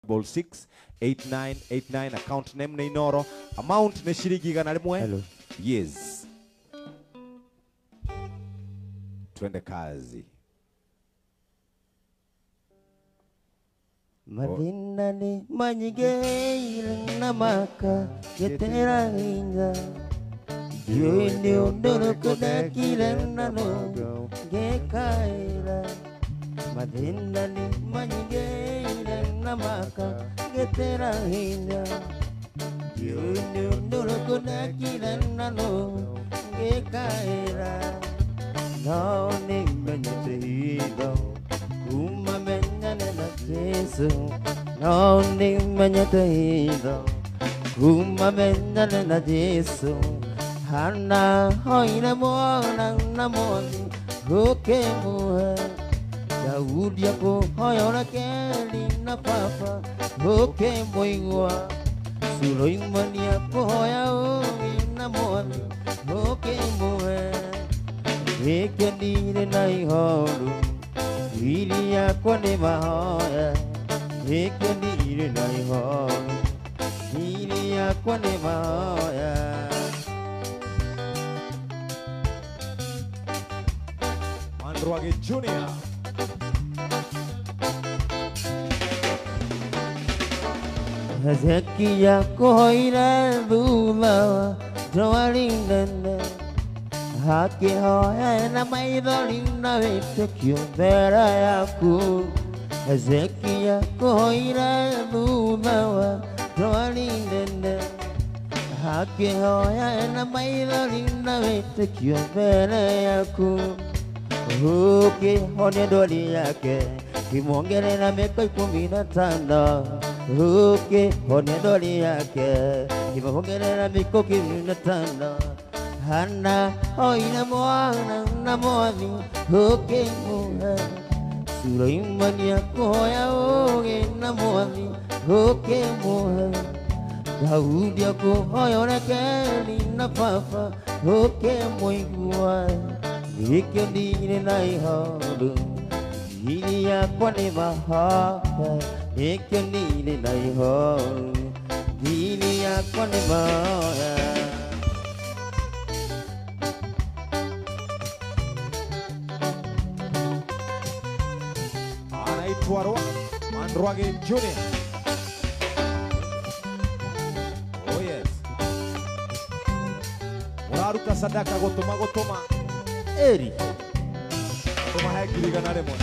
68989 account name ni Inoro, amount ni shilingi gana rimwe. Hello. Yes. Twende kazi. Madina ni manyige na maka yetera hinga Yoni ondoro koda kilena no gekaira Madina ni manyige na maka yetera hinga Yoni ondoro koda kilena no gekaira No ni manyite hido Uma menyane na Yesu No ni menyate hido Uma menyane na Yesu Hana hoina mwana na moni Ruke muhe Daudi yako hoyona keli na papa Ruke moigwa Suleimani yako hoya ui na moni Ruke muhe Eke nire na ihoru Ili yako ni mahoya Eke nire na ihoru Ili yako ni mahoya Mandroage Junior. Hezekia koira dhula Joalindene Haki hoya na maidhali na vete kiombera yaku Hezekia koira dhula Joalindene Haki hoya na maidhali na vete kiombera yaku Huki hone doli yake Kimongere na meko 15 Huki hone doli yake Kimongere na meko 15 Hana oina mwana na mwani Huki muhe Suleimani yako hoya oge na mwani Huki muhe Daudi yako hoya nekeli na papa Huki muigua Ike nire na ihoru Ili yako ni mahaka Ike nire na ihoru Ili yako ni mahaka Anaitwa Mandroage Junior. Oh yes. Muraruta sadaka gotoma Eri Toma hekiri gana rimwe.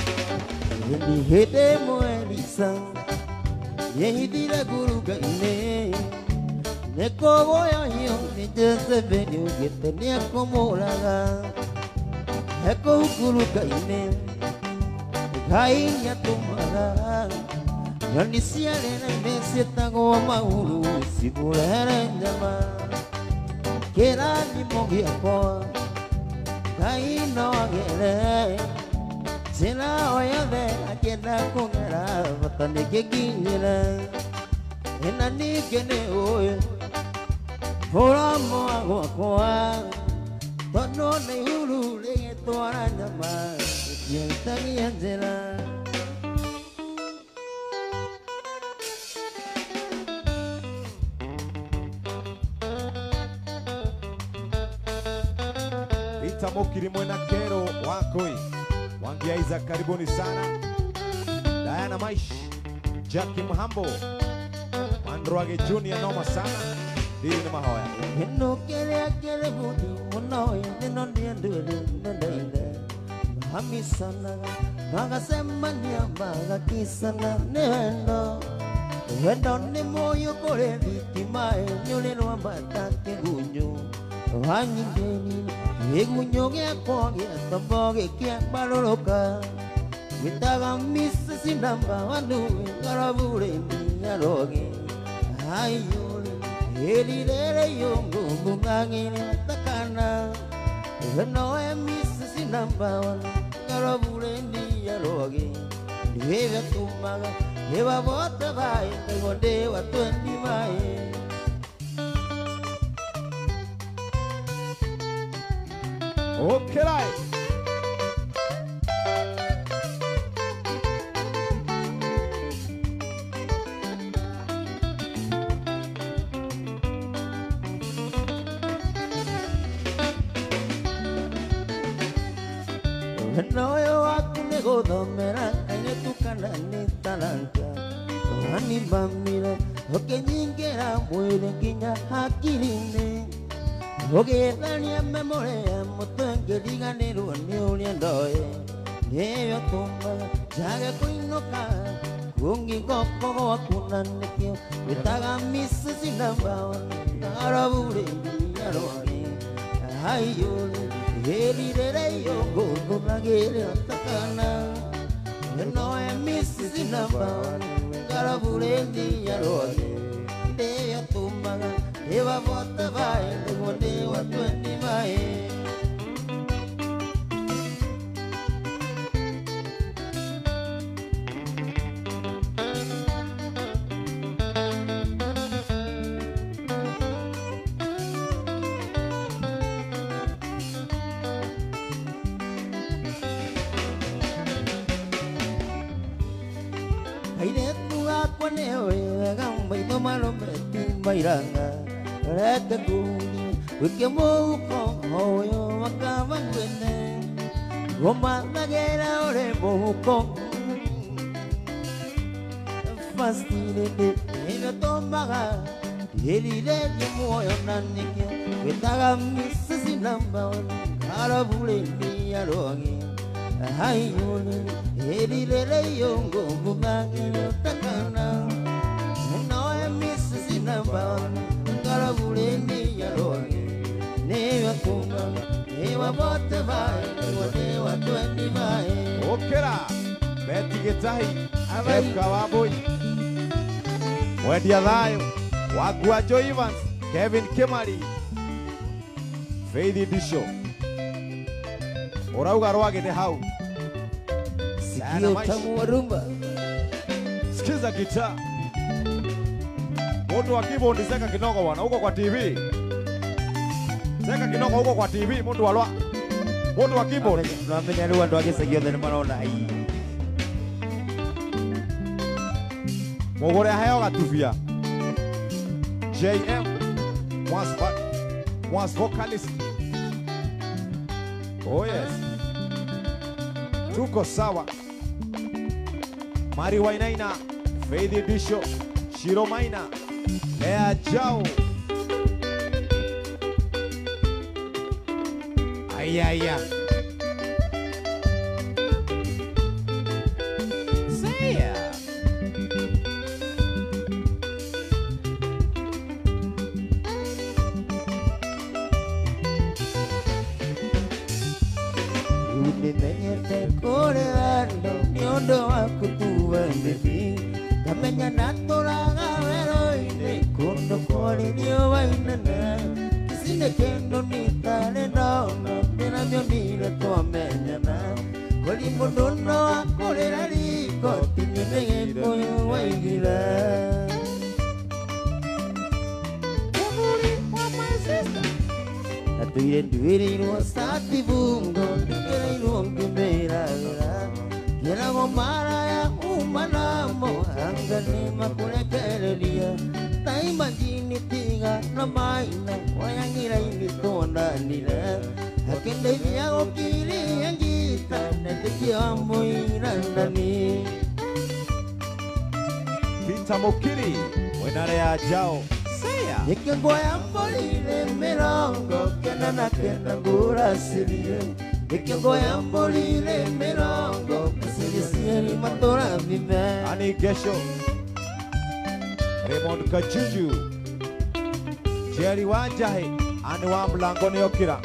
Yendi hede moelisa Yehidira guruga ine Neko boya hiyo ni Jezebeli ugete ni akomolaga Eko guruga ine Kai ya tumara Yani siale na ine sietago wa maulu Sibulere njama Kera ni mongi akoa Kai no agere Sina oya ve akenda kongera Vatane ke ginyera Ena ni kene oe Hora moa goa koa Tono ne hulu lege toara njama Yentagi anjela Rita Mokiri Mwena Kero Wakoi Wangia Isaac karibuni sana. Diana Maish, Jackie Mhambo, Mandroage Junior noma sana. Dili ni mahoya Heno kere budi Monoya neno niendele nendeile Hami sana Maga sema niamaga kisana nendo Wendo ni moyo kore vitimae Nyole no ambata kegunyo Hanyi deni Egunyo gea koge Tamboge kia baloroka Witaga misa sinamba Wanduwe Karabure ni aroge Ayole Eli lere yongo Mungangine takana Weno misa sinamba Karabure ni aroge Niweve tumaga Eva bota vai Ngonde wa 20 vai Okay, right. Noyo waku nĩ gũthomera kairetukana nĩ taranta Wani mamira ũkĩnyingĩra mwĩrĩ nginya hakiri-inĩ Ũgĩethania memory ya mũtwe ngĩriganĩrwo nĩ ũrĩa ndoĩ Nĩyo tũmaga njage kũinũka Kũngĩgoko gwaku na nĩkĩo Wĩtaga Mrs. Number One Ngarabũrĩria rwari Haiyũrĩ Hĩrirĩre yũngũthagĩre takana Noe Mrs. Number One Ngarabũrĩria rwari Nĩyo tũmaga Eva vota vai, nĩguo nĩ wa 20 vai Kairetu gakwa nĩ wega maitho marometi mairanga Reke nguni wĩke mũhuko ũyũ makava ngwene Gũmathagĩra ũrĩ mũhuko Fastirĩndĩ nĩyo tũmaga Hĩrirĩrie muoyo na nĩkĩo Wĩtaga Mrs. Number One Ngarabũrĩria rwagĩ Haiyũrĩ hĩrirĩre yũngũthagĩre takana Noe Mrs. Number One Ngarabũrĩria rwagĩ Nĩyo tũmaga Nĩwa vote vai Nĩguo nĩ wa 20 vai Ũkĩra Beti Gĩtahi Jefka Wambui Mwendia Thayũ Wangua Joe Evans Kevin Kimari Faith Ndisho Ũrauga rwagĩ nĩ hau Sikio tamu wa rumba Sikiza gitaa Mundu wa keyboard zeka kinogo wana uko kwa TV Zeka kinogo uko kwa TV mundu wa keyboard Namenya rĩu andũ agĩcagi othe nĩ marona hii Mũgũre aheo gatubia JM was vocalist Oh yes Tuko sawa Mari Wainaina Faith Ndisho Shiro Maina Lea Jao Ayaya Saya Unimenyete kũrĩando nĩ ũndũ wa kũtua mĩthi Kamenya natũraga werũ-inĩ kũndũ kũrĩrio wainene Ici nĩ kĩndũ nĩtarĩ ndona ndĩramĩonire twamenyana Kũrĩ mũndũ no akũrĩra riko tinĩ nĩ gĩkũyũ waigire Natuire nduĩrĩirwo sati bungo ndũkĩrĩirwo ngĩmĩragĩra Kĩrago maraya uma namo anga nĩ makũrekereria Taima njini tiga na maina wayang'ira-inĩ tuonanire Akĩndeithia gũkiria ngita nendĩkia mũirandani Peter Mukiri Mwenare ya Jao Saya Nikĩngũya mbũri-inĩ mĩrongo kenda na kenda ngũracirie Nikĩngũya mbũri-inĩ mĩrongo Kaciricieri matũrathime Ani Gesho Raymond Kajuju Jerry Wanjahi Ani wa mlangoni Okira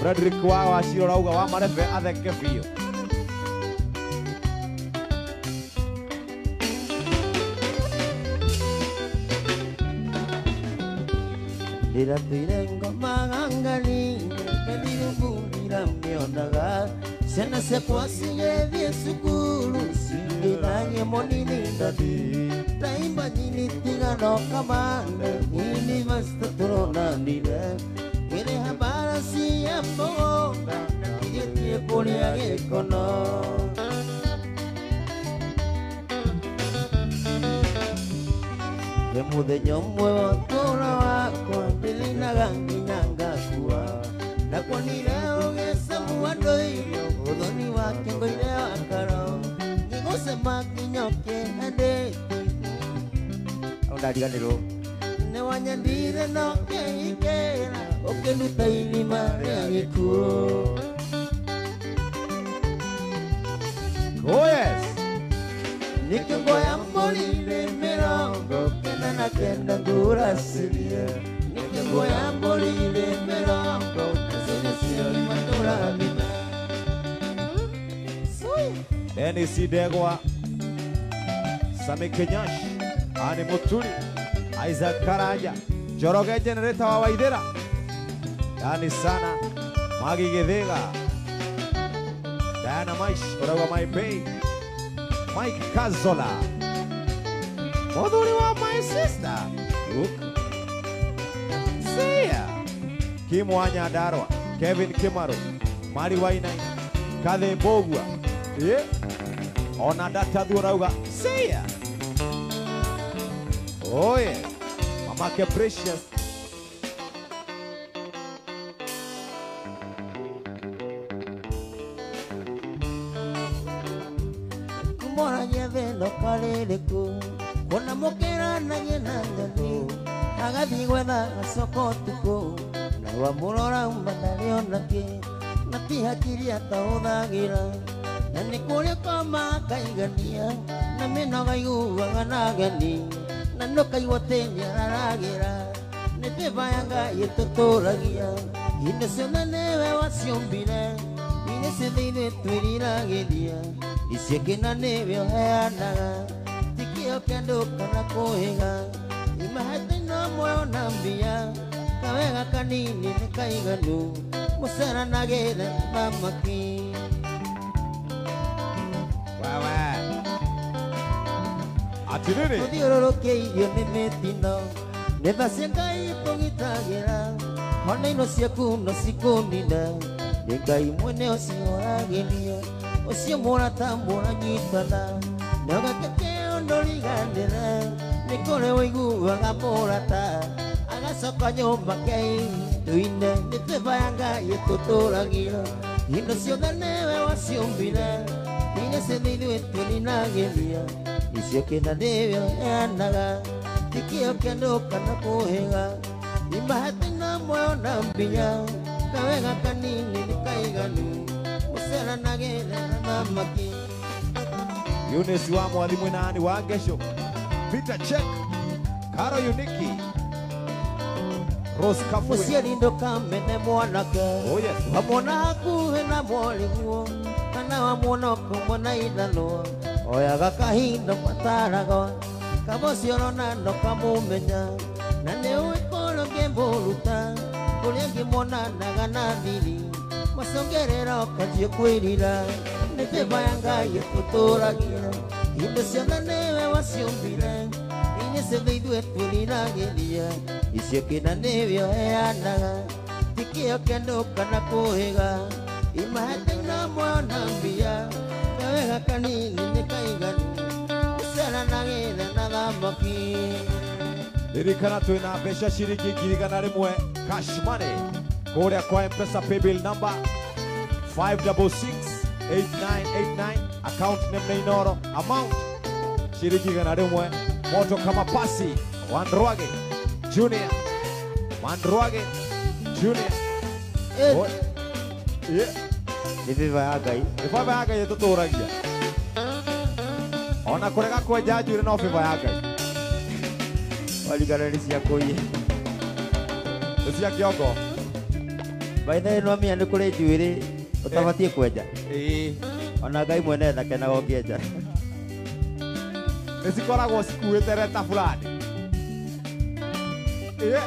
Frederick wa Washiro rauga wa marefe atheke biũ Ndĩratuire ngoma ganganinĩ ngĩthiũngũrĩra mĩonaga Ciana ciakwa cigĩthiĩ cukuru cingĩthagia mũnini ndathi Taimba nyini tigano kamande University tũronanire Kĩrĩha mbara cia mũgũnda na kĩgĩtie kũrĩa gĩkono Nĩ mũthenya ũmwe wa ũtũũro wakwa ndĩrĩnaga nginya ngakua Nakuonire ũgĩcamua ndoirio udhoni wake ngoire wakaro ngigusema kinyoke ande ondariganirwo ne wanyandire no keikera okeluta ilima rĩa gĩkuũ. Oh yes. Nikingoya mbolire mirongo kenda na kenda ngurasirie nikingoya mbolire mirongo sinasiri maturamina Dennis Degwa, Sami Kenyash, Ani Muturi, Isaac Karaja, Joroge Generator wa Waidera, Dani Sana, Magi Githega, Diana Maish, Orawa My Bay, Mike Kazola, Moduri wa my sister, Look, Sia, Kim Wanya Darwa, Kevin Kimaru, Mari Wainai, Kade Bogwa, yeah. Ona data durauga, Sia. Oh yeah, Mama ke precious. Kumora nyeve no kaleleku Kona mokera na nyenangani Agathi gwetha soko tuko Na wamurora umbanariona ke Na tihakiria tauthagira Na nikuria kwa makaigania Na minoga iguaga nageni Na nokaigua tenya raragira Nitibaya yetuturagia Ine ciothe niwe waciumbire Ine ciothe ithuĩ twĩriragĩria Icio kĩna nĩwe ũheanaga Tikĩo kĩandũ kana kũhĩga Imahete no muoyo na mbia Kawega kanini nĩ kaiganu Mũceranagĩre thamaki Wewe atiriri Tũthiũrũrũkĩirio nĩ mĩtino Nĩtha cia Ngai tũgitagĩra Ona ino ciaku no cikũnina Nĩ Ngai mwene ũcioragĩria Ũcio mũrata mũranyitana Na ũgakĩte ũndũ riganĩra Nĩ kũrĩ ũiguaga mũrata Agacoka nyũmba kĩindu-inĩ Nĩ twĩbaya Ngai tũtũragia Indo ciothe nĩwe waciumbire Iria ciothe ithuĩ twĩrinagĩria Icio kĩna nĩwe ũheanaga Tikĩo kĩandũ kana kũhĩga Imahete na muoyo na mbia Kawega kanini nĩ kaiganu Mũceranagĩre na thamaki Eunice wa mwalimu nani wa Gesho, Peter Check, Karo Uniki, Rose Kafue. Mũciari ndũkamene mwanake Oh yes. Wamwona hakuhĩ na mwarimũ Kana wamwona ũkũmwona ithanwa Oyaga kahinda matarago Kabocio rona ndokamũmenya Na nĩ ũĩ kũrũ ngĩmũruta Kũrĩa ngĩmonanaga na thiri Macongerera ũkanjie kwĩrira Nĩ twĩbaya Ngai tũtũragia Indo ciothe nĩwe waciumbire Iria ciothe ithuĩ twĩriragĩria Icio kĩna nĩwe ũheanaga Tikĩo kĩandũ kana kũhĩga Imahete na muoyo na mbia Kawega kanini nĩ kaiganu Mũceranagĩre na thamaki Ririkana twina mbeca ciringi 100 cash money kuria kwa M-Pesa paybill number 5668989 account name na inoro amount shiringi 100 moto kama pasi Wandruage Junior Wandruage Junior Oh, yeah Nĩ twĩbaya Ngai ifaba yaga yetuturagia ona kurega kwenja njũĩrĩ no biba ya Ngai Waligana nĩ cia kũiye nĩ cia kĩongo Baitha ĩno mĩa nĩ kũrĩ njuĩrĩ ũtabatiĩ kwenja ĩĩ Ona Ngai mwene ndakenaga ũkĩenja nĩ cikoragwo cikuĩte reta fulani wewe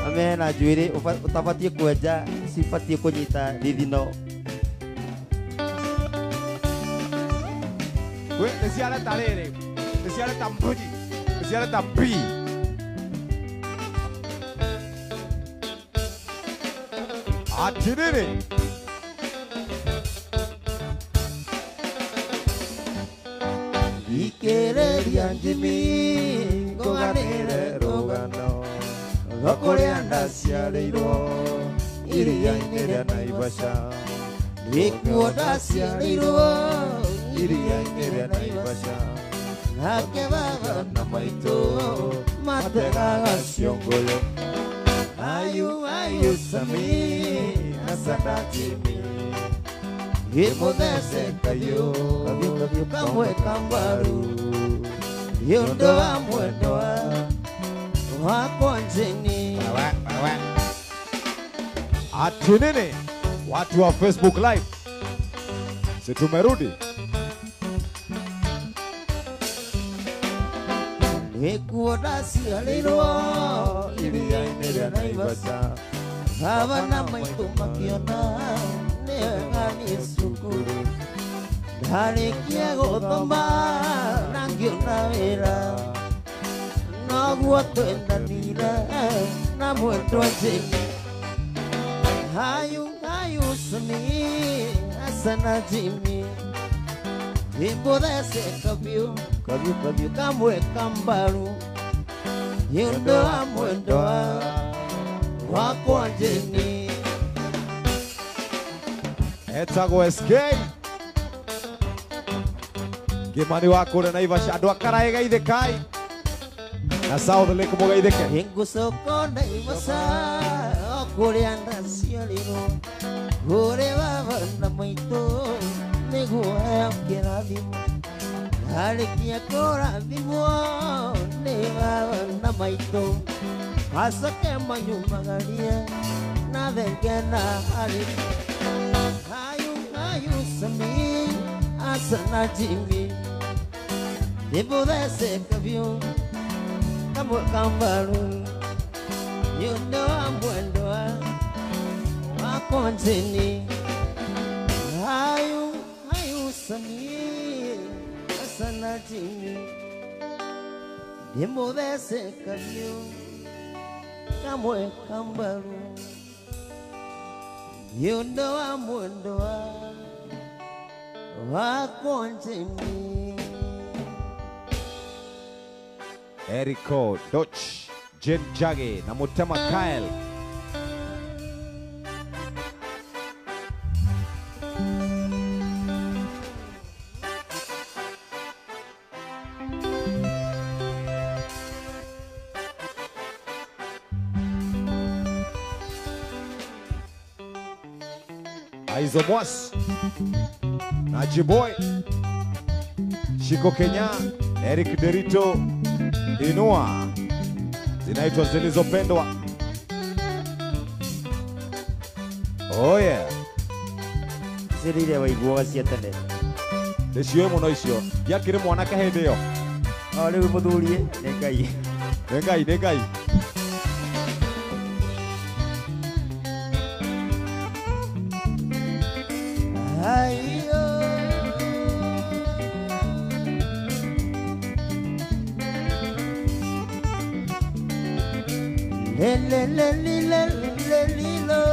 Amena njuĩrĩ ũtabatiĩ kwenja Cibatiĩ kũnyita thithino we nĩ ciareta rĩrĩ nĩ ciareta mbũnyi nĩ ciareta mbii atiriri Ikereria njimi Ngũganĩre rũgano Rũkũrĩa ndaciarĩirwo iria-inĩ rĩa Naivasha. Gĩkuo ndaciarĩirwo iria-inĩ rĩa Naivasha. nake baba na maitũ mategaga ciongũyũ. Ayu Sami Asana Jimmy Gĩmũthece kabiũ kamwe kambaru yũndũ wa mwendwa wakwa njeni. ati nini? Watu wa Facebook Live, si tumerudi? Gĩkuo ndaciarĩirwo iria-inĩ rĩa Naivasha. baba na maitũ makĩona nĩ wega niĩ cukuru ndarĩkia gũthoma na ngĩona wĩra, noguo twendanire na mwendwa njeni. Ayu Sami Asana Jimmy Gĩmũthece kabiũ kamwe kambaru yũndũ wa mwendwa wakwa njeni. Etagwo SK Gĩmani wa kũrĩa Naivasha. Andũ a Karaĩ geithĩkai na South Lake mũgeithĩke. Ngũcoka Naivasha o kũrĩa ndaciarĩirwo, kũrĩ baba na maitũ nĩguo heo kĩrathimo. Ndarĩkia kũrathimwo nĩ baba na maitũ, acoke manyumagarie na thenge na arĩmi. Ayu Sami Asana Jimmy Gĩmũthece kabiũ kamwe kambaru yũndũ wa mwendwa wakwa njeni. Ayu Sami Asana Jimmy Gĩmũthece kabiũ kamwe kambaru yũndũ wa mwendwa wakwa njeni. Eriko Doch, Jen Jage na Mutema Kyle. Aizo Mwas, Najiboy, Shiko Kenya, Eric Derito, Inua, zinaitwa zilizopendwa. Oh yeah. Sirire waiguaga cia tene. Nĩcio mũno icio. Yakĩrĩ mwanake hĩndĩ ĩyo. Rĩu mũthurie nĩ Ngai. Nĩ Ngai. Lilo,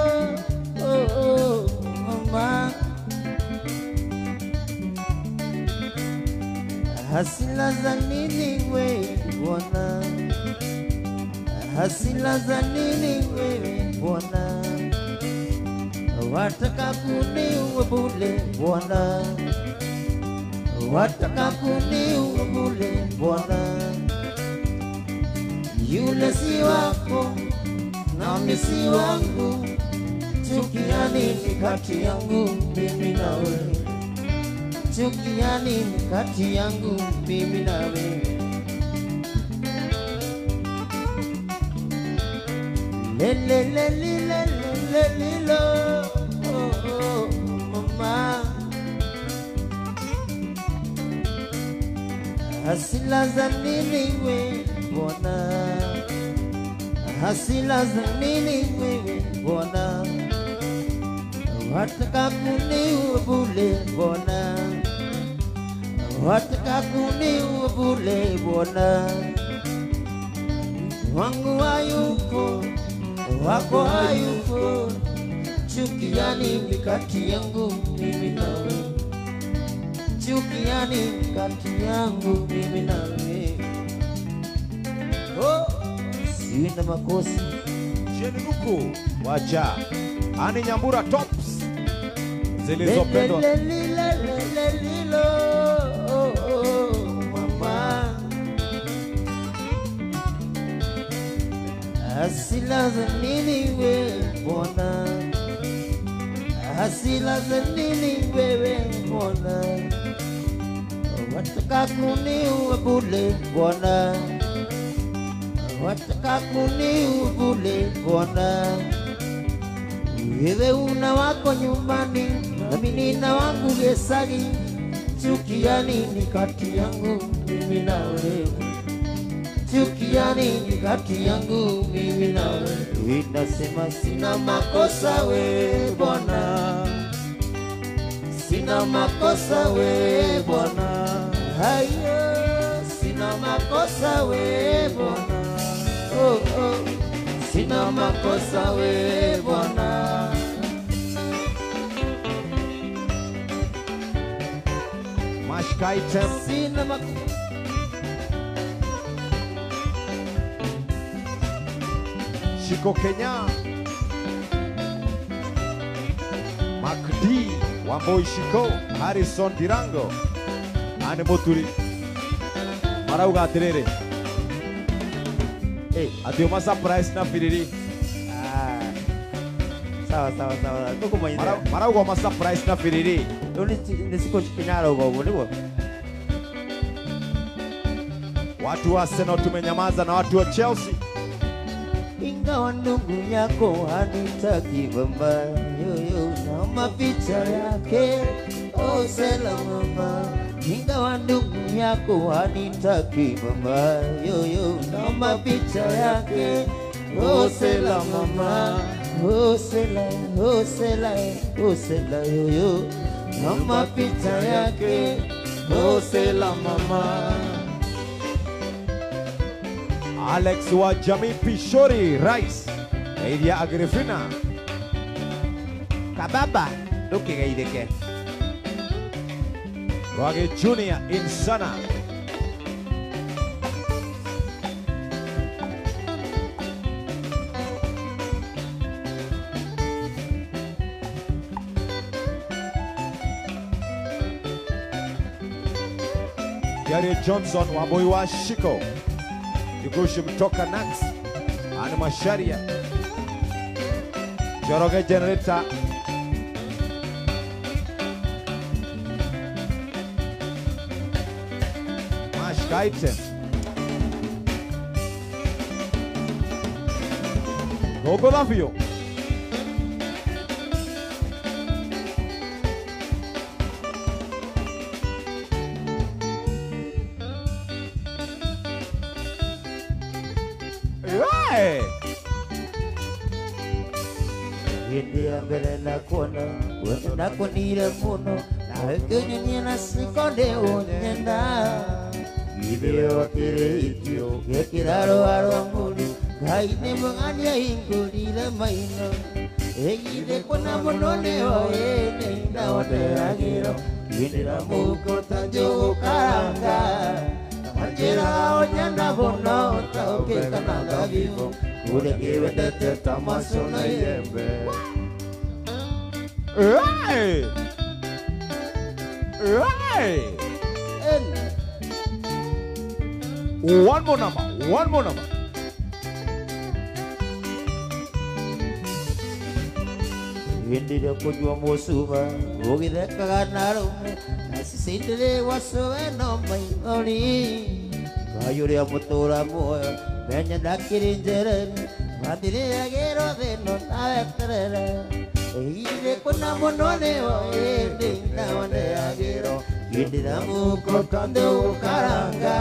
oh, mama. Hasila za nini wewe Bwana, hasila za nini wewe Bwana, wataka kuniua bure Bwana, wataka kuniua bure Bwana. Yule si wako nami si wangu, chukia nini kati yangu mimi na wewe? Chukia nini kati yangu mimi na wewe? Lilo, oh, mama. Hasila za nini wewe Bwana, hasila za nini wewe Bwana, wataka kuniua bure Bwana, wataka kuniua bure Bwana. Wangu hayupo, wako hayupo, chukia nini kati yangu mimi na wewe? Chukia nini kati yangu mimi na wewe? Oh, sina makosi. Jenunuku, wacha. Ani Nyambura tops zilizopendwa. Mama hasila za nini wewe Bwana, hasila za nini wewe Bwana, wataka kuniua bure Bwana, wataka kuniua bure Bwana. Wewe una wako nyumbani, nami nina wangu Gesari. Chukia nini kati yangu mimi na wewe? Chukia nini kati yangu mimi na wewe? Nasema sina makosa we Bwana, sina makosa we Bwana, hayo sina makosa we Bwana, oh oh, sina makosa we Bwana. Mashka item Sina makosa Shiko Kenya Makdi Wamboi Shiko Harrison Dirango Ane Moturi Marauga Terere. Ati umasa price na firiri. Sawa. Koko mwenye. Marauga umasa price na firiri. Ni siko chikinyaro kwa ndivyo. Watu wa Arsenal tumenyamaza na watu wa Chelsea. Ingawa ndugu yako hanitaki mama, yoyo naomba picha yake, oh sela mama. Ingawa ndugu yako hanitaki mama, yoyo naomba picha yake, oh sela mama, oh sela, oh sela, oh sela yoyo naomba picha yake, oh sela mama. Alex wa Jamii Pishori Rice Elia Agrifina Kababa Duki gaideke Rage Junior Insana Gary Johnson Wamboi wa Shiko Yugushi mtoka Nax Ani Masharia Joroge Generator Mashka item Gogo Lafio India mbele na kuona wote nakunire muno na kenye na sikonde onyenda video kire itio gekiraro aromuli gaine mangania ingulire maino egide kona monone oene na wateragiro indira muko tanjo karanga Majira onyanda bono tauke kananga vivo Ule kiwendete tamaso na yembe Hey! One more number Indira kujua musuba Ugideka ganarume Asisindire wasoe no maingoli Kayuri amutura moyo Benya dakiri njereni Madire agero deno nawe terere Eire kuna monone o ende Nawane agero Indira muko kando karanga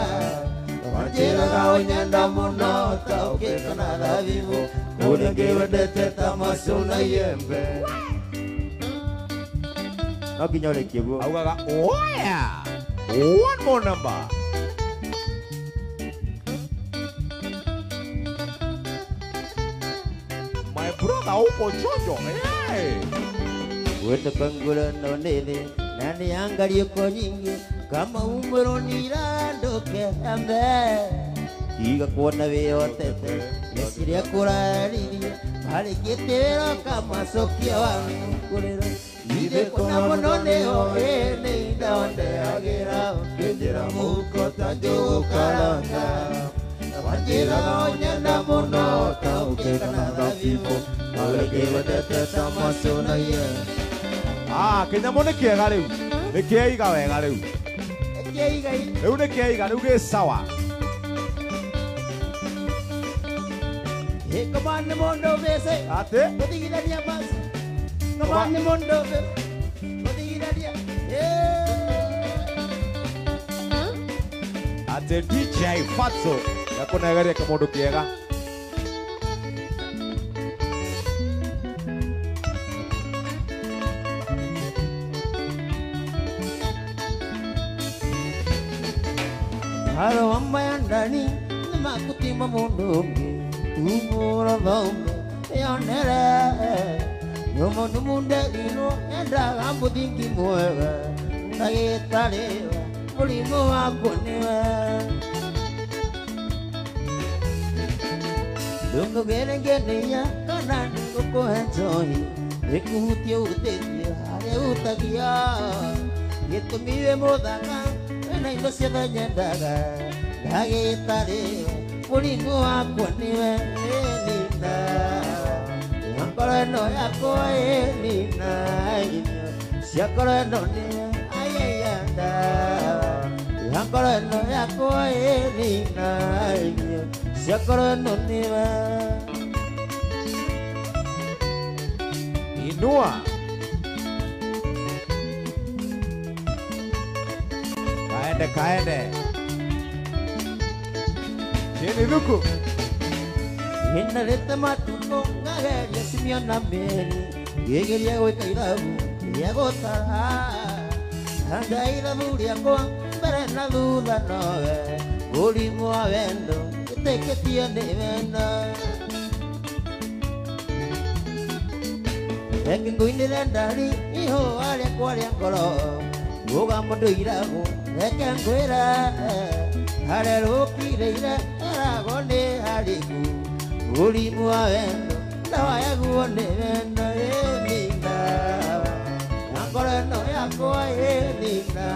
Majira gao nyanda muno Tauke kanada vivo Kule kiwendete tamaso na yembe Akinyole kibu Augaga, oh yeah! One more number My brother upo chojo hey! Wete kangula no nene Nani angali yuko nyingi Kama umuro nirando ke ambe tiga kuona wĩyotete meciria kũraririe harĩ gĩtĩro kamacokia wamũkũrĩra ithe kũna mũno nĩho nĩ indondeagĩra ũkĩnjĩra mũhuko ta njũgũkaranga wanjĩraga ũnyenda mũno ta ũkĩkana thabibũ agĩkĩwendete ta maconagia kĩnyamũ nĩ kĩega rĩu nĩ kĩeiga wega rĩu rĩu nĩ kĩeiga rĩu gĩ sawa Kamani mondo bese ate kutigithania basi kamani mondo bese kutigithania ate DJ Fatso yakunegeria kĩmũndũ kĩega halo mama ya ndani nimakutima mundu ungi umura vaume yonere yomo numunde ino enda gambuthingi mwega ndagĩtarĩwa mũrimũ waku nĩwe ndũngĩgerengeria kana nĩngũkũhe njohi ĩkũhutie ũteithie harĩa ũtagia gĩtũmi wĩ mũthaka wĩna indo ciothe nyendaga ndagĩtarĩwa mũrimũ wakwa nĩwe nĩnina ngoro ĩno yakwa ĩnina irio ciakoro ĩno nĩwe ayayanda ngoro ĩno yakwa ĩnina irio ciakoro ĩno nĩwe inua kaende Chini luku Hinarete matuko ngageria simiona meri Gegeria gwĩka irabu rĩa gũtara Hanga irabu rĩakwa mbere na thutha nowe Mũrimũ wa wendo gĩtĩkĩtio nĩ wendo Reke ngũinĩre ndari ihũa rĩakwa rĩa ngoro Rũgamo ndũiragwo reke ngwĩre harĩa rũkirĩire eragwo nĩ hariku Mũrimũ wa wendo ndawa yaguo nĩ wendo ĩnina na ngoro ĩno yakwa ĩnina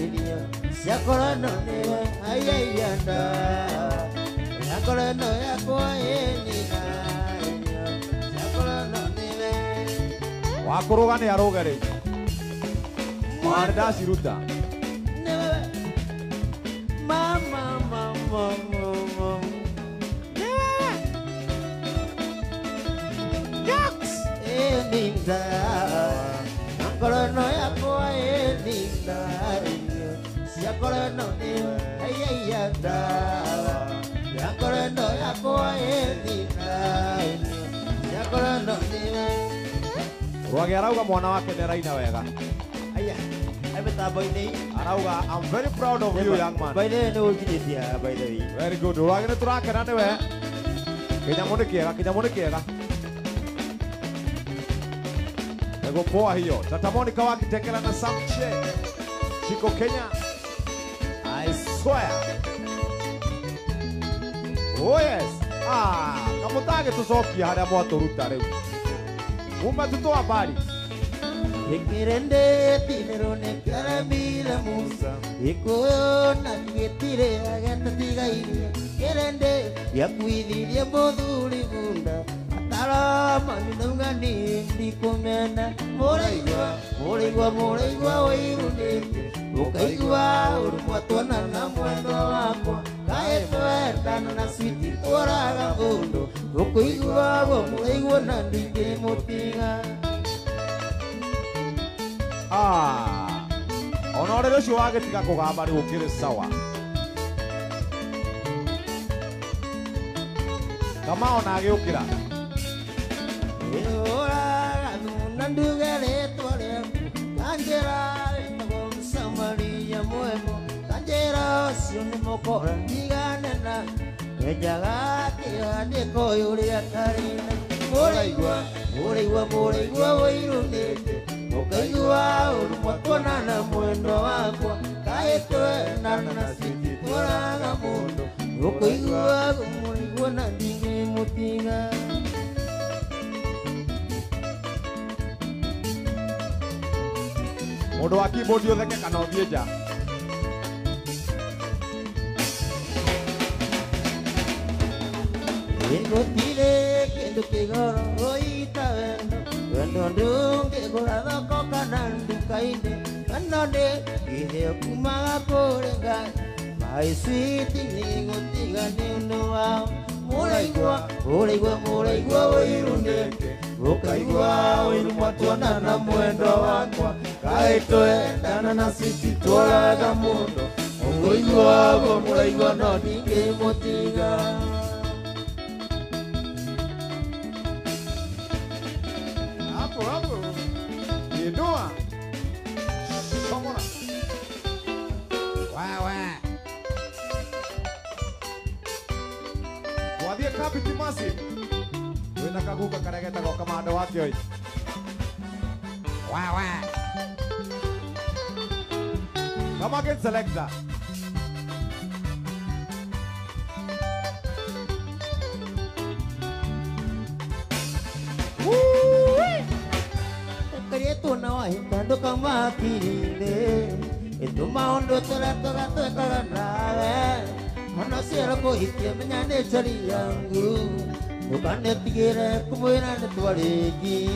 irio cia ngoro ĩno nĩwe ayayanda na ngoro ĩno yakwa ĩnina irio cia ngoro ĩno nĩwe wakũrũga nĩ arũge rĩu mwana ndaciruta mama Eninda Angkorono yakwa eninda Siakorono ni ayayanda Angkorono yakwa eninda Siakorono ni Rwage arauga mwana wake nĩ raina wega Aya Ebeta boine arauga I'm very proud of you young man Boine no ujinitia by the way Very good Rwage nĩ tũrakena nĩwe Kĩnyamũ nĩ kĩega Ego poa hiyo. Tata Monica wakitekela na Samche. Chico Kenya. I swear. Oh yes. Kamutage tusokia harĩa mwatũruta rĩu. Uma tuto habari. Ikirende tinero ne karamila musa. Ikona kitire agenda tigairia. Kirende yakuithirie mũthuri gunda. Tarama minungani ndikumena Mũraigua ũirunĩte Ũkaigua ũrũmwatwana na mwendo wakwa Kaĩ twendana na switi tũraga mũndũ Ũkũigua mũraigua na ndingĩmũtiga Ona ũrĩa ũcio wagĩtiga kũgamba rĩu ũkĩrĩ sawa Kama ona agĩũkĩra Ndugeretwo rĩaku kanjĩra rĩtagwo Mũsamaria mwemo kanjĩra ũcio nĩ mũkora ndigane na enjaga kĩhandĩko ũrĩa karĩna Mũraigua ũirunĩte Ũkaigua ũrũmwatwana na mwendo wakwa Kaĩ twendana na switi tũraga mũndũ Muigua muigua na ndingi mutinga Mundu wa keyboard yotheke kana uthie nja. Ngotire kindu kigoro oita wendo ndungi gura thoko kana nduka-ini kana ndi githio kumaga kuri Ngai my sweet nigutiga ni undu wao muraigua wĩiru ndeke ũkaigua wĩiru mwatwana na mwendo wakwa kaĩ twendana na sisi tũraga mũndũ ũkũigua guo mũraigua no ndingĩmũtiga Hapo Inua Somora Wewe Wathie Kapiti Masi Wĩna kaguka karegeta go kamando wake oi Wewe Come again selector Karieto na wahitando kama kirinde Ito maondo tola twekaga nawe Ono cielo kuhikia menyane chari yangu Ndukanetigire kumwira nitwariki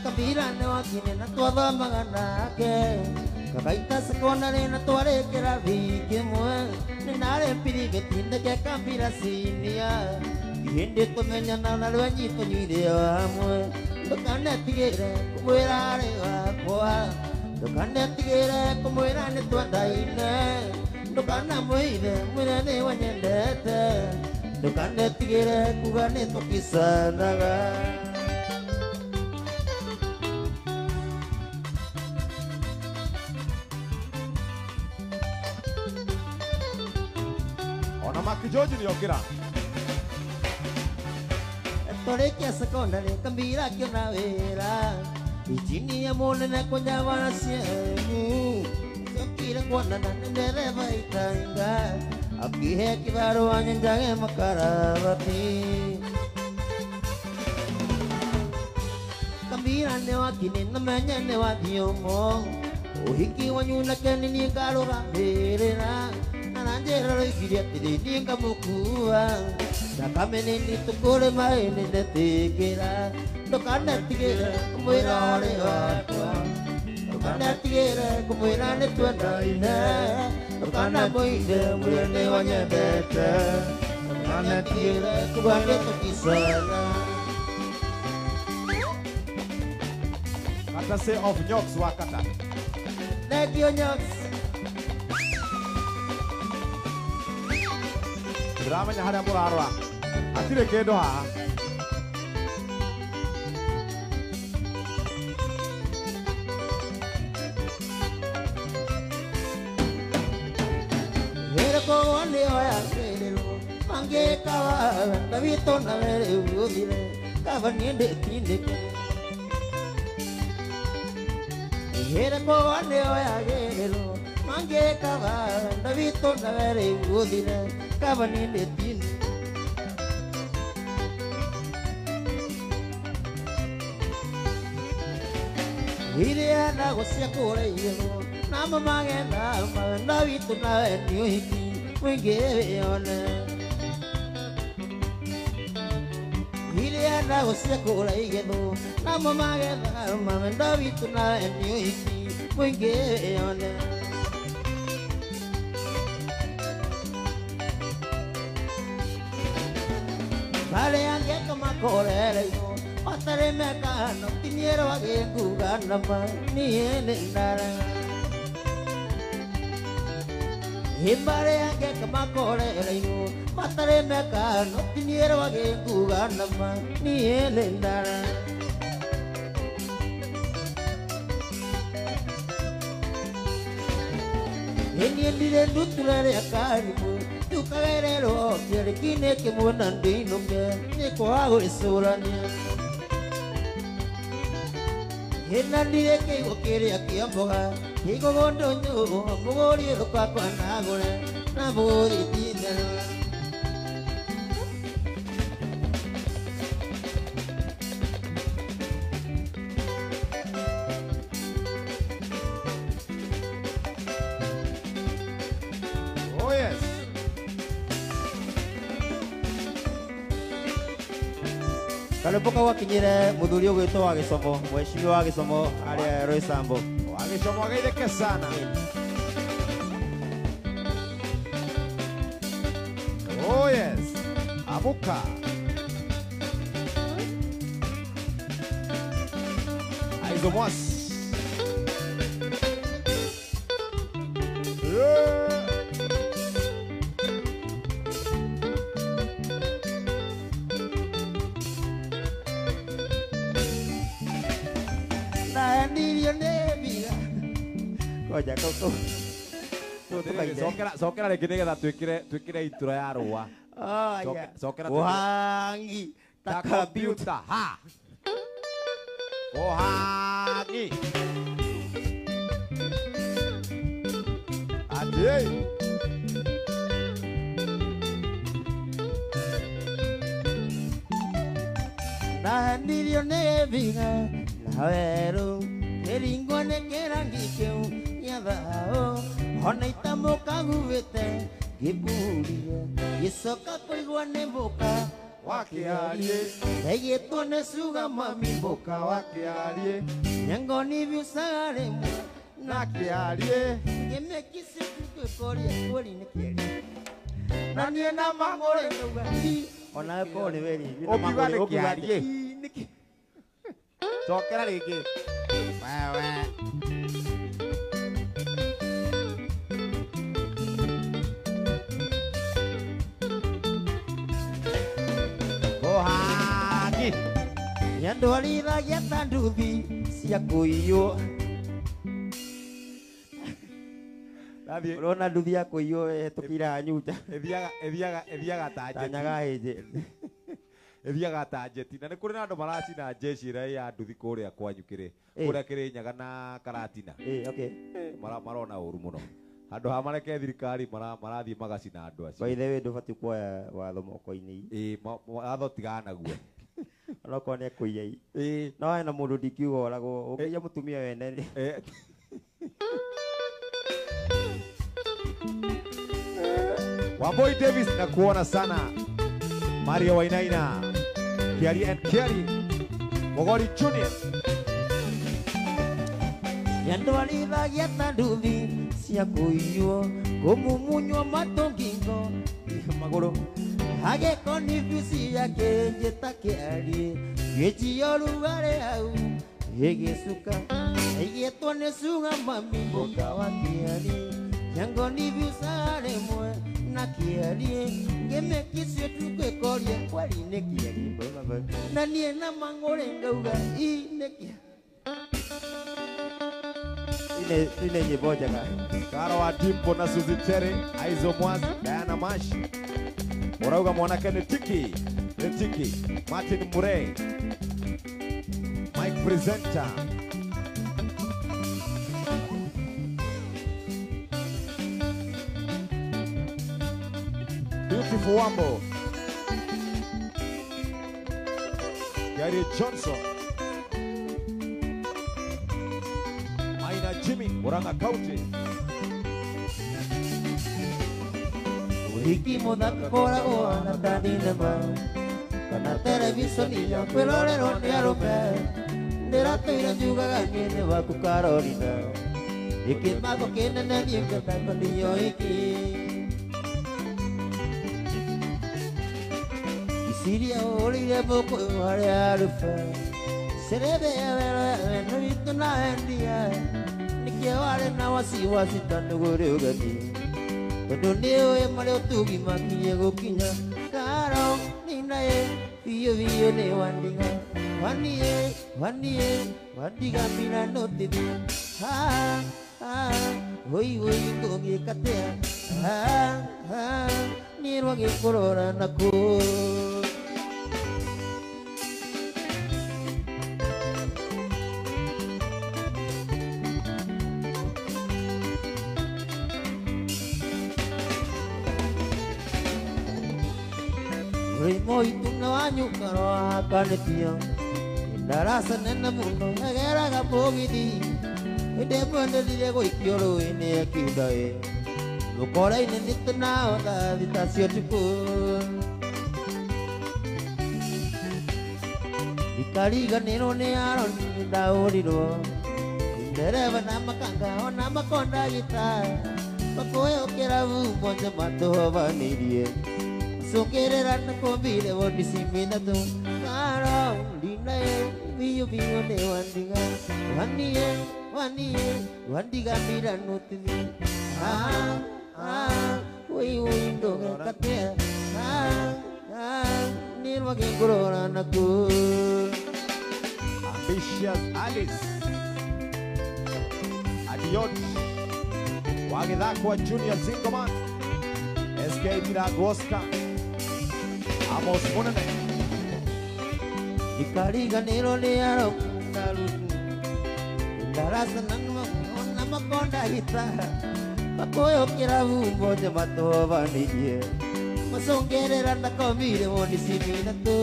Kabira ne wakine na twathamaga nake Kagaita sekondari na twarekera wiki mwe Ninare pirigeti ke kambira sinia Hindi tumenyana na rwenyi tunyuire hamwe Ndukanetigire kumwira ari wakwa Ndukanetigire kumwira nitwendaine Ndukanamwire mwire ni wanyendete Ndukanetigire kuga nitukisanaga Ona Maki George ni okira Tũrĩkia secondary kambira kĩona wĩra injinia mũnene kũnyaga na ciemu Cokire kuonana nĩ ndereba itanga akĩhe kĩbarũa nyenjage makarabati Kambira nĩ wakini na menye nĩ wathiĩ ũmo ũhiki wanyu nake nĩ niĩ ngarũgamĩrĩra na nanjĩra roigirie atĩrĩ niĩ ngamũkua Thakame nini tukũrĩ maĩ-inĩ ndetigĩra Ndũkanetigĩre kũmwĩra ũrĩ wakwa Ndũkanetigĩre kũmwĩra nĩtwendaine Ndũkanamwĩre mwĩre nĩ wanyendete Ndũkanetigĩre kuga nĩtũkicana Katase of Nyoks wakata Thengio Nyoks Ndĩramenya harĩa mũrarora hatirĩ kĩndũ haha Wĩrĩkũgwo nĩoyagĩrĩrwo mangĩkawa wenda witũ na werĩ ũthire kaba niĩ ndĩtindĩke Wĩrĩkũgwo nĩoyagĩrĩrwo mangĩkawa wenda witũ na werĩ ũthire kaba niĩ ndĩtindĩke Iria na gũcia kũrĩirwo na mamagenda mawenda witũ na wendi ũhiki mũingĩ wĩone Iria na gũcia kũrĩirwo na mamagenda mawenda witũ na wendi ũhiki mũingĩ wĩone Vale angeka makorereirwo Otare mekano tiniero agĩkuga nama niĩ nĩ ndara Himbare angeka makorereirwo Otare mekano tiniero agĩkuga nama niĩ nĩ ndara Niĩ ndire ndutura rĩa karimũ Tukagererwo kĩrĩki-inĩ kĩmwe na ndĩinũke Nĩkwaga gwĩcũrania Hĩna ndire kĩigo kĩrĩa kĩa mboga Higo gondo nyo Mugori kwa kwa nagore Naburi tindero Oh yes. Kalipoka wakinyire muthuri ugwitwo wa Gicomo mweshimiwa wa Gicomo aria Roysambo Wagicomo ageitheke sana. Oh yes. Amuka. Aizo Mwas. Yeah. Nanirio nebiga Koja koko Cokera rĩngĩ nĩgetha twĩkĩre intro ya rũa. Cokera Uhangi ta computer. Ha. Uhangi. Ati. Nanirio nebiga Naweru Keringo nekerangi keu Nyadhao Hona itamoka guvete Giburia Gisoka kuigwa nemoka Wakiarie. Egetwo nesuga mami Mboka wakiarie. Nyangoni viusare mwa Nakiarie. Gemekisi kukoria Kori nekiari Nanie na magore. Ona kori veri Okiuga nĩkĩarie. Cokera rĩngĩ. Wewe. Uhangi. Nyandu arithagia ta nduthi cia kũiywo Nathiĩ. Urona nduthi ya kũiywo tukira nyuta Ethiaga ta njeti. tanyaga hĩnjĩ Ethiaga ta njeti. Na nĩ kũrĩ na andũ maracina njeci ĩrĩa ya nduthi kũrĩa kwanyu kũrĩa Kĩrĩnyaga na Karatina. okay Marona ũru mũno. Handũ ha mareke thirikari marathiĩ magacina andũ acio. by the way ndũbatiĩ kuoya watho moko-inĩ Watho tigana naguo. onokorwo nĩ ekũiya no hena mũndũ ndingiuga oragwo ũngĩiya mũtumia wene rĩ Wamboi Davis na kuona sana. Mario Wainaina. Kiari and Kiari. Mogori Junior. Nyandu arithagia ta nduthi cia kũiywo kũmumunywo matongingo magũrũ ageko nĩ bici yake njĩta kĩarie gĩtio rugarĩ hau gĩgĩcuka ĩgĩtwo nĩ cuga mami mboka wa kĩarie nyango nĩ biuca rĩmwe na kĩarie ngĩmekicio tukwĩkoria kwari nĩ kĩarie na niĩ na mang'ũrĩ ngauga nĩ kĩarie Ine nyimbo njega Karo wa Dimpo na Suzy Terry. Aizo Mwas. Diana Mash. Urauga mwanake ni Tiki. Martin Murray. Mike Presenter. Beautiful Wambo. Gary Johnson. Maina Jimmy, Murang'a County. Wiki muthaki koragwo na ta thinema kana televishoni ya kwĩrorerwo nĩ arũme ndĩratũire njugaga niĩ nĩ waku Carolina gĩkĩmago kĩnene niĩ ngĩthako ndiyo iki isiria ũrĩire mũkũyũ harĩa arũbe serebe ya weno witũ na endia nĩkĩo warĩ na wasiwasi tondũ gũrĩ ũgeni tondũ nĩ ũĩ marĩa ũtugi makinyie gũkinya Karo ninaye biũ biũ nĩ wandiga wandiga mina notithi hoi ngũgĩka atĩa niĩ rwagĩkũrora nakũ Rimo ituna wanyukaro akanetio Darasa nena muno Agera gapogidi Inde mwende lile goikioro ine akiudae Lukora ine nituna oda vitasio tuku Ikariga nero ne aron dauriro Ndereva na makanga ona makonda gita Makoe okeravu moja mato vanirie Sokerera na kombile wodi simina tu Kara linae biyo biyo ne wandiga Wandiga mira nutini Ui ndoga katea Nirwa kengurora naku Ambitious Alice Adiot Wagedakwa Junior Zingoman SK Miragoska Amos Munane Ikariga nero le aro Darasa na makonda hita Makoyo kiravu moja mato vanijie Masongerera na komire woni simina tu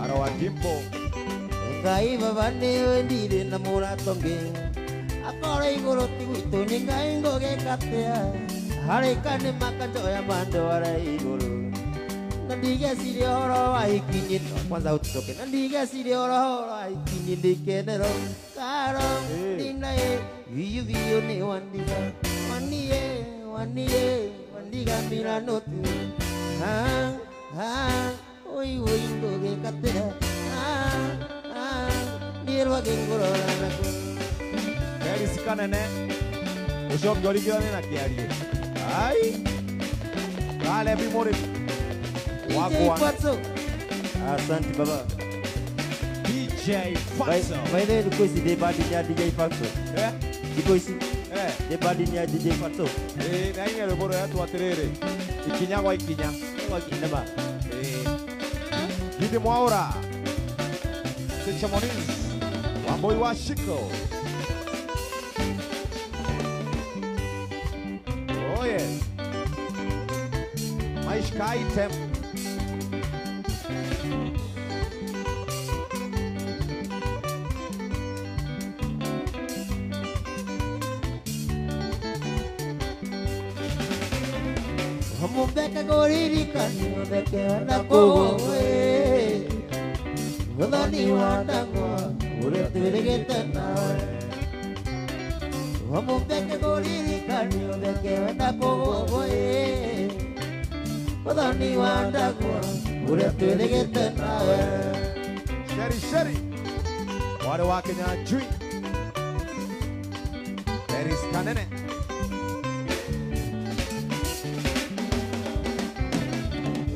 Arawa Kimbo Ngaiva vane wendire na muratonge Akora igoro tiguito ninga ingoge katea Hare kane makajoya mando ara igoro Nandiga siri oro aikinyi Kwanza utoke Nandiga siri oro aikinyi Dikenero Karo Ninae Viyu viyu ne wandiga Wandiga mira notu Oi ngoge katea Nirwa gengoro naku Keri sikanene Ushok gori kiwane na kiarie Ai Kale bimori DJ Fatso Asante baba DJ Fatso Vai ler depois de debadinya DJ Fatso Depois debadinya DJ Fatso na inge reboro ya tuaterere Ikinya kwa ikinya Wakinya ba Gidi Mwaura Secha Moniz Wamboi wa Shiko Oh yes Maishka item Mumbeka goririka Mumbeke wanakowe Wadani wadangwa Ureturegeta nawe Mumbeka goririka Mumbeke wanakowe Wadani wadangwa Ureturegeta nawe Sheri Wale wa Kenya Jui Peris Kanene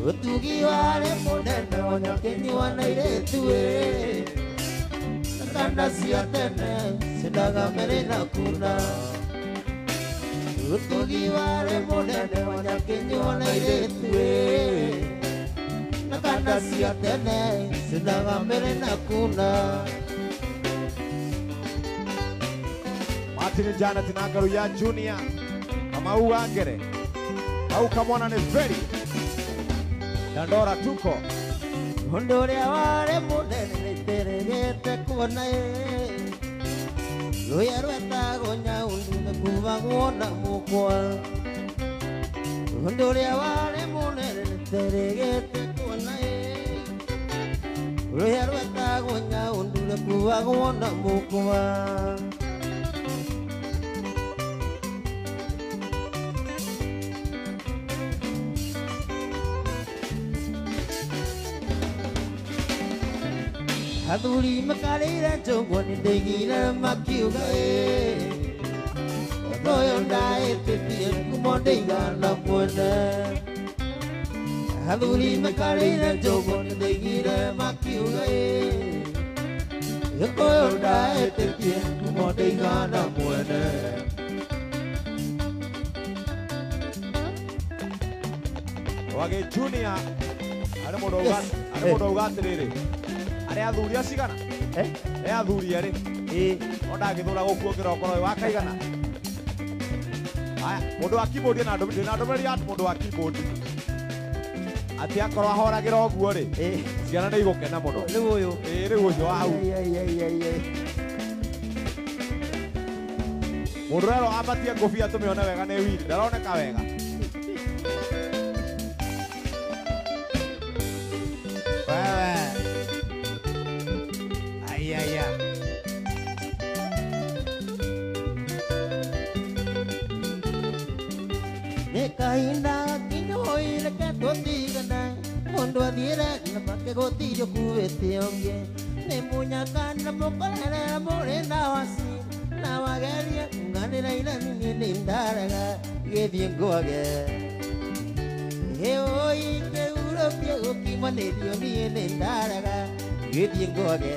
Utugi wale monene Wanyakeni wanairetue Nakanda siatene Sindaga merena kuna Utugi wale monene Wanyakeni wanairetue Nakanda siatene Sindaga merena kuna Martin Janet Nagaru ya Junior Kama uangere Au kamona ni very Dandora tuko Hondorea wale monene Teregete kuona Loya rueta gonya Undune kuva kuona mukwa Hondorea wale monene Teregete kuona Loya rueta gonya Undune kuva kuona mukwa Aduli makalira chongwani degira makiuga Otoyonda etepien kumondeiga na mwene Aduli makalira chongwani degira makiuga Otoyonda etepien kumondeiga na mwene Wage Junior Are modo ugatiriri Are athuri acigana athuri ari onda ngithura gukuo kirokoro wa kaigana aya mundu wa keyboard na ndomeri ya mundu wa keyboard ati akorwo ahoragĩra ũguo rĩ ciana nĩ igũkena mũno rĩu ũyũ rĩu ũcio wa hau mũndũ rero ambatie ngũbia tũmĩone wega nĩ wili ndaroneka wega wewe ayaya nekahinda kinyoire ketũtigana mũndũ athiĩre na makĩgũtirio kuĩte ũngĩ nĩ mũnyakana mũkorerera mũrĩ na wasi na wageria kunganĩra irani nĩ ndaraga gĩthiĩ ngwage ĩũi kĩurũkie gũkimanĩrio niĩ nĩ ndaraga gĩthiĩ ngwage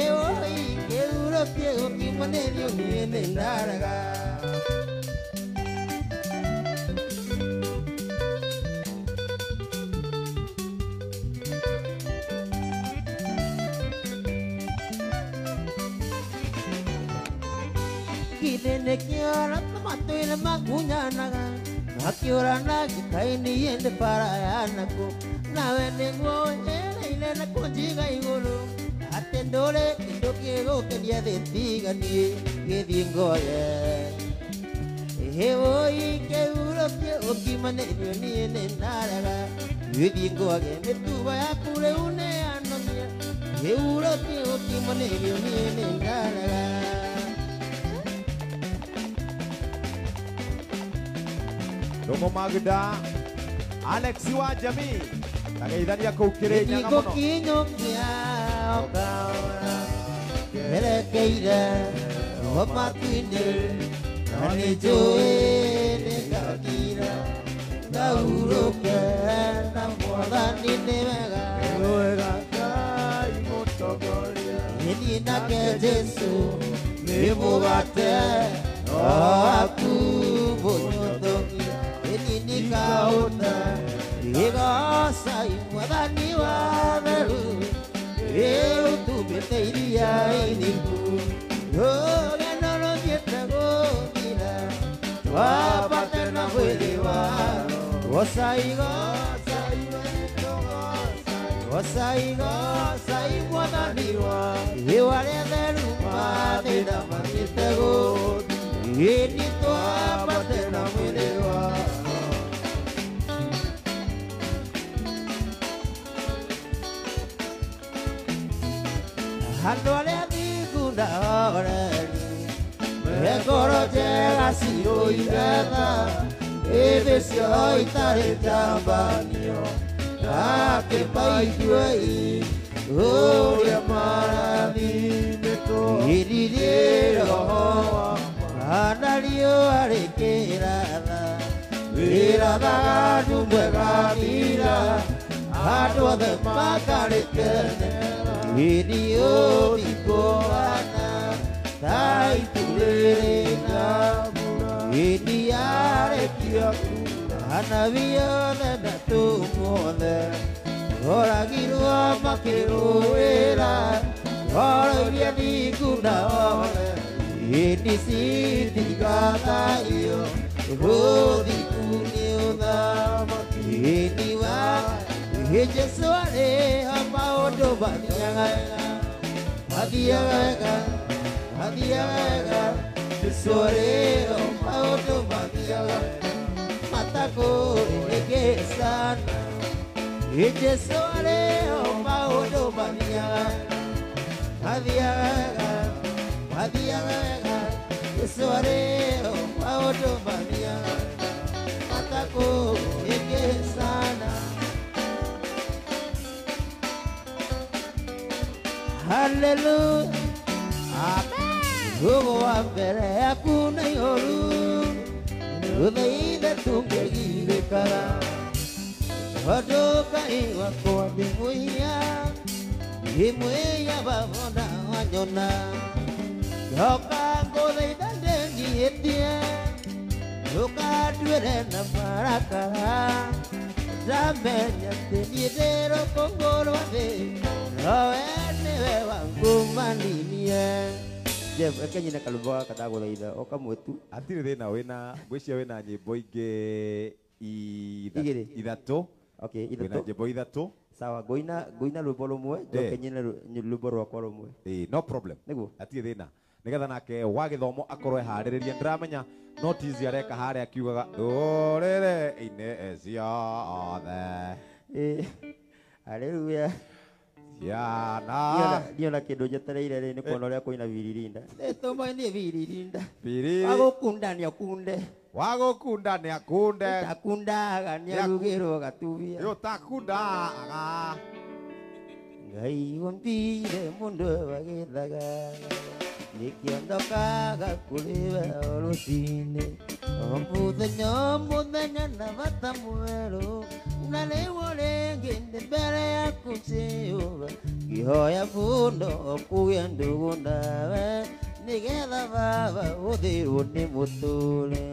ĩũi kĩurũkie gũkimanĩrio niĩ nĩ ndaraga Kidene kiora tomatoile magunyanaga Nakiorana kikaini yende parayanako Nawe ngo ile na konjiga igolo Atendole kidokiego kedia detiga ni gethie ngoye Ehoi ke uroke okimane ni ne naraga gethie ngoye metuba ya kule une anomia Euroke okimane ni ne naraga Domo Magda Alex wa jamii Tageithania kũu Kĩrĩnyaga mũno Kinyo kia okaora Kerekeire Wapatinde Nani joe Nekakira Ngauroke Namwathani nĩ wega Wega Ngai mũtongoria Niĩ nake Jesu nĩ mũgate Aku Mũnyothokia Nikaona Igosai Mwathani wa theru Tumĩteiria iniku Geno thiĩte gũthira Twambate na mwĩrĩ wa Gocai Mwathani wa Iwa rĩa theru mathĩna mathiĩte gũthira Ini twambate na mwĩrĩ wa Andũ arĩa thingunda oreri Ngoro njega cirũire tha Hĩndĩ cio itarĩ njambanio Gakĩmaigue ũrĩa marathimĩtwo Hĩndĩ roho Kana riũa rĩkĩratha Wĩrathaga ndumwe gathira Andũ othe makarĩkenera Hĩndĩ ũthikũana Taitũrĩrĩ na mbura Hĩndĩ yarekia kuura Anabii othe na tũmothe Oragirwo makĩrũĩra Oroirie thingunda othe Hĩndĩ citigathaio Ũthiku nĩ ũthamaki Hĩndĩ wa Jesu arĩho maũndũ mathiaga wega Jesu arĩho maũndũ mathiaga matakũrĩkĩcana Jesu arĩho maũndũ mathiaga wega Jesu arĩho maũndũ mathiaga matakũrĩkĩcana Hallelujah Amen Hugo wa mbere yaku na igũrũ Gũthaitha tũngĩgirĩkaga Tondũ Ngai wakwa nĩ mũhinya Ngĩmwĩya babona wanyona Ndoka ngũthaitha ndĩngihĩtie Ndũkanduĩre na marakara Ndamenya atĩ niĩ ndĩ rũkũngũ rwa thĩ Nowe niwe wangũmaninie Jeff, nyina kalumba katagũthaitha o kamwe tu Atirĩ thĩna wĩna ngwĩciria wĩna nyĩmbo ingĩ Igiri. Ithatũ. Okay, Wĩna ithatũ. nyĩmbo ithatũ. Sawa, ngoina rwĩmbo rũmwe, njoke nyine rwĩmbo rwakwa rũmwe. No problem. Nĩguo. Hatirĩ thĩna. Nĩgetha nake wa gĩthomo akorwo eharĩrĩrie. Ndĩramenya notice areka harĩa akiugaga ndũrĩrĩ ine ciothe. Haleluya. Yana. Niona kĩndũ njetereire rĩ nĩ kuona ũrĩa kũina Viririnda. Nĩtũmainie Viririnda. Piriri. Wagũkunda nĩakunde. Wagũkunda nĩakunde. Takundaga nĩarugĩrwo gatubia. Takundaga. Ngai wombire mũndũ wagĩthaga. Nĩkĩondokaga kũrĩ we rũcinĩ. O mũthenya na bata mwerũ. Na rĩu rĩngĩ ndĩ mbere yaku Jehova. Ngĩhoya mũno kũgĩa ndũgũ nawe. Nĩgetha Baba ũthĩrwo nĩ mũtũũre.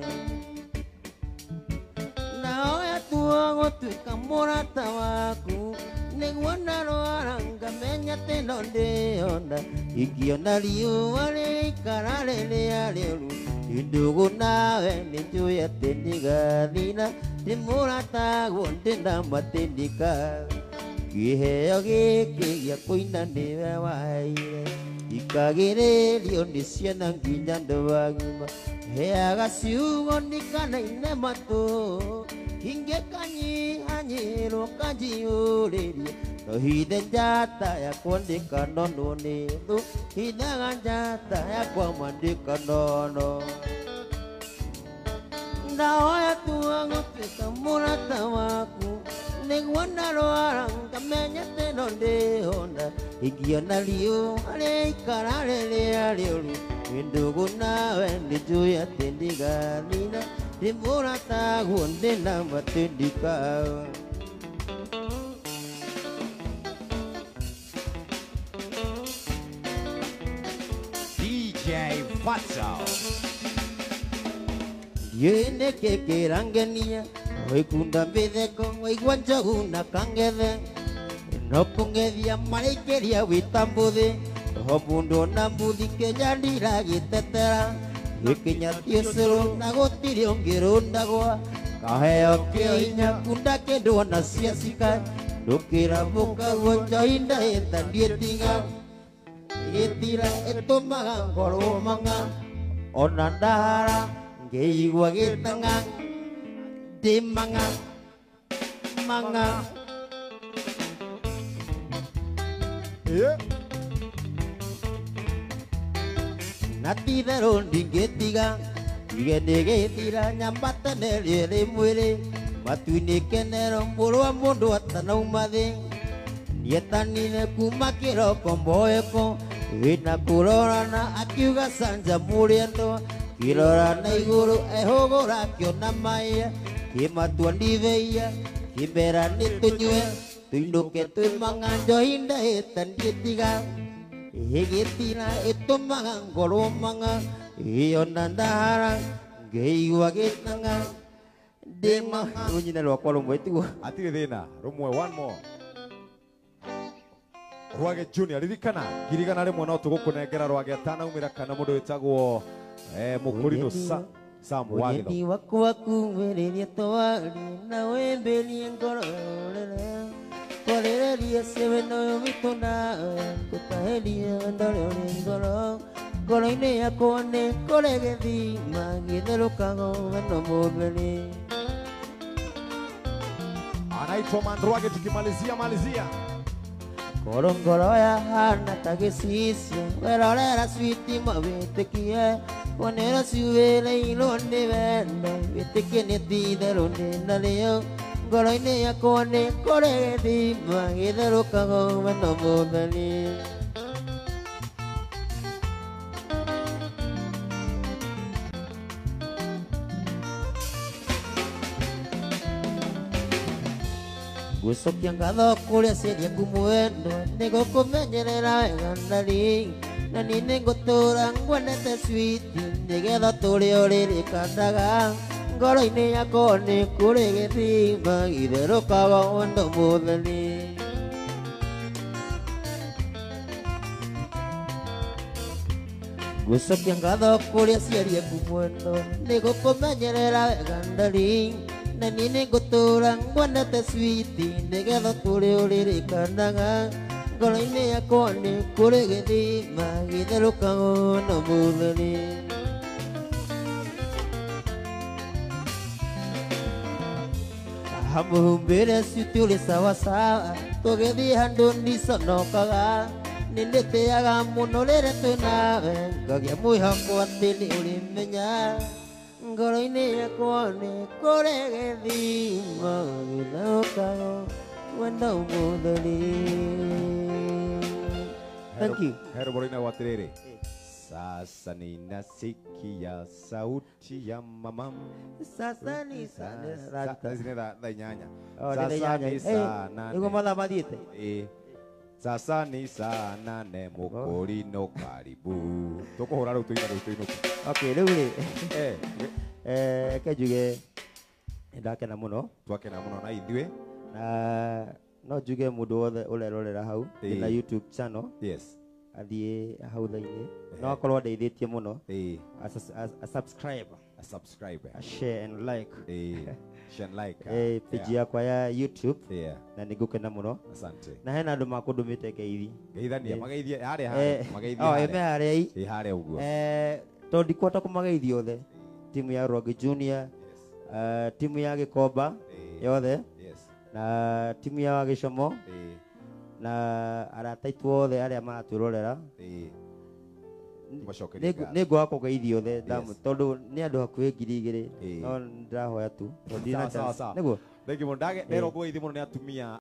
Na hoya tuo gũtuĩka mũrata waku. Nĩguo ndarwara ngamenya atĩ no ndĩona. Ingĩona riũa rĩikara rĩrĩa rĩũru. Ndũgũ nawe nĩnjũĩ atĩ nĩgathira. Ndĩ mũrata guo ndĩnamatĩndĩka. Kĩheo gĩkĩ gĩa kũina nĩwe waheire. Ikagĩrĩrio nĩ ciana nginya andũ agima. Heaga ciugo ndikanaine matũ. Ingĩkanyihanyihĩrwo kanjiyũrĩrie. No hithe njata yakwa ndĩkanonwo nĩ thũ. Hithaga njata yakwa ma ndĩkanono. Ndahoya tuo gũtuĩka mũrata waku. Nĩguo ndarwara ngamenya atĩ no ndĩhona. Ingĩona riũa rĩikara rĩrĩa rĩũru. Ndũgũ nawe nĩnjũĩ atĩ ndigathira. Ndĩ mũrata guo ndĩnamatĩndĩka. DJ Fatso. Yene kĩkĩrangenia. Waikunda mbĩtheko waigua njogu na kangethe. No kũng'ethia marĩkĩria wĩta mbũthĩ. O mũndũ na mbuthi Kenya ndiragĩtetera. Gĩkinya ũcũrũ na gũtirĩ ũngĩrũndagwa. Kaheo kĩa hinya kunda kĩndũ ona ciacika. Ndũkĩra mũkaguo njohi ndahĩta ndiĩtiga. Gĩtira ĩtũmaga ngorwo mang'a. Ona ndahara ngĩigua gĩtang'a. Ndĩ mang'a. Na ti-itherũ ndingĩtiga. Ige ndĩgĩthira nyambatanĩrie rĩ mwĩrĩ. Matu-inĩ kenero mũrũ wa mũndũ atanauma thĩ. Nietanire kuma kĩroko mboeko. Wĩna kũrorana akiuga canja mũrĩendo. Kĩrora na igũrũ ehũgũra akĩona maĩ. Kĩmatua ndithĩia. Kĩmera nĩ tũnyue. Tũinũke twĩ mang'a njohi ndahĩta ndiĩtiga. Gĩtira ĩtũmaga ngorwo mang'a. Ona ndahara ngĩigua gĩtang'a. Ndĩ mang'a. Rũnyine rwakwa rũmwe tiguo. Hatirĩ thĩna. Rũmwe one more. Rwage Junior ririkana ngirigana rĩmwe no tũgũkũnengera Rwage atanaumĩra kana mũndũ wĩtagwo Mũkũrinũ Sam wa gĩthomo. Wendi wakwa kumĩrĩria twarie na wĩmbĩrie ngoro rere. Kũrĩrĩria ciĩwĩna ũyũ witũ nawe. Ngũtahĩria ndore ũrĩ ngoro. Ngoro-inĩ yakwa nĩ kũrĩ gĩthima gĩtherũkaga weno mũtheri. Anaitwa Mandrwage tukimalizia. Ngoro yahana ta gĩcicio. Werorera switi mawĩtĩkie. Wonera ciuĩrĩirwo nĩ wendo. Wĩtĩkie nĩ ti-itherũ ndĩ narĩo. Ngoro-inĩ yakwa nĩ kũrĩ gĩthima gĩtherũkaga weno mũtheri. Ngũcokia ngatho kũrĩa ciaria kumwendo. Nĩgũkũmenyerera wega ndari. Na niĩ nĩngũtũra ngwendete switi. Nĩgetha tũrĩ o rĩrĩkandaga. Ngoro-inĩ yakwa nĩ kũrĩ gĩthima gĩtherũkaga wendo mũtheri. Ngũcokia ngatho kũrĩa ciaria kumwendo. Nĩgũkũmenyerera wega ndari. na nini gutura ngwendete switi nigetha turi uririkanaga ngoro-ini yakwa ni kuri githima githerũkaga na mũtheri hamuhumbire switi uri sawasawa tũgĩthiĩ handũ ndiconokaga nĩndĩtĩaga mũno rĩrĩa twĩ nawe ngagĩa mwĩhoko atĩ nĩ ũrĩmenya ngoro-ini yakwa nĩ kũrĩ gĩthima gĩtherũkaga wenda ũmũtheri. Thank you. Hero borina watiriri. Sasa ninasikia sauti ya mama. Sasa ni sana. Sasa ni nyanya. Sasa ni sana. Ego mala madite. Sasa ni sana ne mukori no karibu. Toko hora ru tuina. Okay, rĩu kejuge ndakena muno. Twakena muno na ithuĩ. Na no njuge mũndũ wothe ũrerorera hau na YouTube channel. Yes. Athiĩ hau thĩinĩ no akorwo ndeithĩtie mũno. A subscribe. A share and like. Share and like. Page yakwa ya YouTube. Na nĩngũkena mũno. Asante. Na hena andũ makũndũmĩte ngeithi. Geithania magaithie harĩa magaithie harĩa ũguo. Tondũ ndikwota kũmageithia othe. Timu ya Rwage Junior, timu ya Gĩkomba yothe, na timu ya Gĩcomo, na arata aitũ othe arĩa maratwĩrorera. Nĩ ngwaga kũgeithia othe tondũ nĩ andũ hakuhĩ 2,000 no ndĩrahoya tu. Nĩguo. Thengi mũno nderwo kũgeithia mũno nĩ atumia